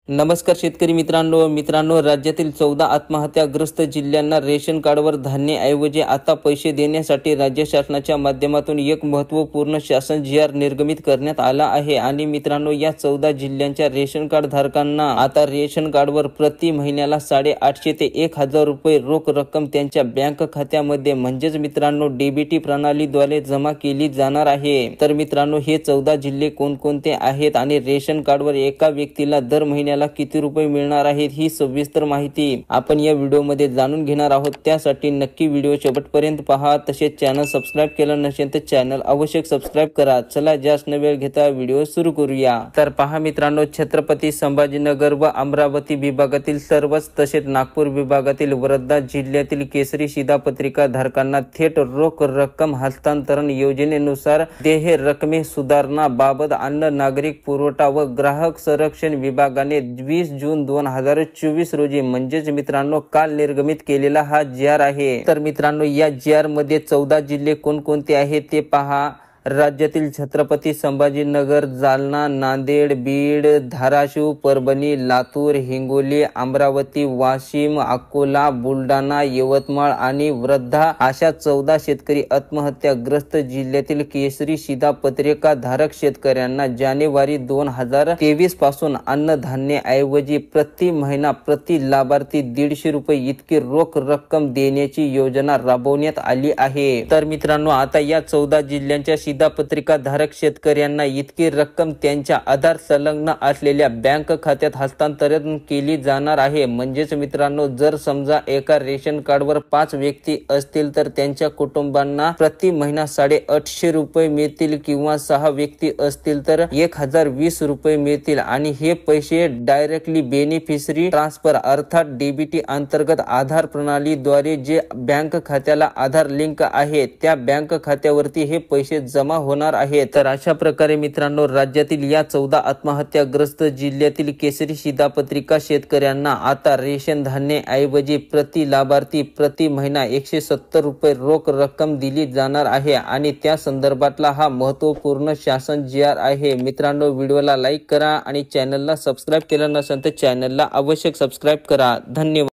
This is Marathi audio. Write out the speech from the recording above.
नमस्कार शेतकरी मित्रांनो राज्यातील 14 आत्महत्याग्रस्त जिल्ह्यांना रेशन कार्डवर धान्याऐवजी आता पैसे देण्यासाठी राज्य शासनाच्या माध्यमातून एक महत्त्वपूर्ण शासन जी.आर. निर्गमित करण्यात आला आहे। आणि मित्रांनो, या 14 जिल्ह्यांच्या रेशन कार्ड धारकांना आता रेशन कार्डवर प्रति महिन्याला 850 ते 1000 रुपये रोख रक्कम त्यांच्या बँक खात्यामध्ये म्हणजेच मित्रांनो डीबीटी प्रणालीद्वारे जमा केली जाणार आहे। तर मित्रांनो, हे 14 जिल्हे कोणकोणते आहेत आणि रेशन कार्डवर एका व्यक्तीला दर महिन्याला किती रुपये मिळणार आहेत ही सविस्तर माहिती आपण या व्हिडिओमध्ये जाणून घेणार आहोत। त्यासाठी नक्की व्हिडिओ शेवटपर्यंत पहा। तसेच चॅनल सबस्क्राइब केलं नसेल तर चॅनल अवश्य सबस्क्राइब करा। चला जास्त न वेळ घेता व्हिडिओ सुरू करूया। तर पहा मित्रांनो, छत्रपती संभाजीनगर व अमरावती विभागातील सर्वच तसेच नागपूर विभागातील वर्धा जिल्ह्यातील केसरी शिधापत्रिका धारकांना थेट रोख रक्कम हस्तांतरण योजनेनुसार देय रकमे सुधारणा बाबत अन्न नागरिक पुरवठा व ग्राहक संरक्षण विभागाने 20 जून 2024 रोजी म्हणजेच मित्रांनो काल निर्गमित केलेला हा जी.आर. आहे। तर मित्रांनो, या जी.आर. मध्ये 14 जिल्हे कोणकोणते आहेत ते पहा। राज्यातील छत्रपती संभाजीनगर, जालना, नांदेड, बीड, धाराशिव, परभणी, लातूर, हिंगोली, अमरावती, वाशिम, अकोला, बुलढाणा, यवतमाळ आणि वर्धा अशा 14 शेतकरी आत्महत्याग्रस्त जिल्ह्यातील केसरी शिधापत्रिका धारक शेतकऱ्यांना जानेवारी 2023 पासून अन्नधान्याऐवजी प्रति महिना प्रति लाभार्थी 150 रुपये इतकी रोख रक्कम देण्याची योजना राबवण्यात आली आहे। तर मित्रांनो, आता या 14 जिल्ह्यांच्या शिधापत्रिका धारक शेतकऱ्यांना इतकी रक्कम त्यांच्या आधार संलग्न असलेल्या बँक खात्यात हस्तांतरण केली जाणार आहे। म्हणजेच मित्रांनो, जर समजा एका रेशन कार्डवर 5 व्यक्ती असतील तर त्यांच्या कुटुंबांना प्रति महिना 850 रुपये मिळतील किंवा 6 व्यक्ती असतील तर 1020 रुपये मिळतील। आणि हे पैसे डायरेक्टली बेनिफिशरी ट्रान्सफर अर्थात डीबीटी अंतर्गत आधार प्रणालीद्वारे जे बँक खात्याला आधार लिंक आहे त्या बँक खात्यावरती हे पैसे जमा होणार आहे। तर अशा प्रकारे मित्रांनो, राज्यातील या 14 आत्महत्याग्रस्त जिल्ह्यातील केसरी शिधापत्रिका शेतकऱ्यांना आता रेशन धान्याऐवजी प्रति लाभार्थी प्रति महिना 170 रुपये रोख रक्कम दिली जाणार आहे। आणि त्या संदर्भातला हा महत्त्वपूर्ण शासन जी.आर. आहे। मित्रांनो, व्हिडिओला लाईक करा आणि चॅनलला सबस्क्राइब केलं नसेल तर चॅनलला अवश्य सबस्क्राइब करा। धन्यवाद।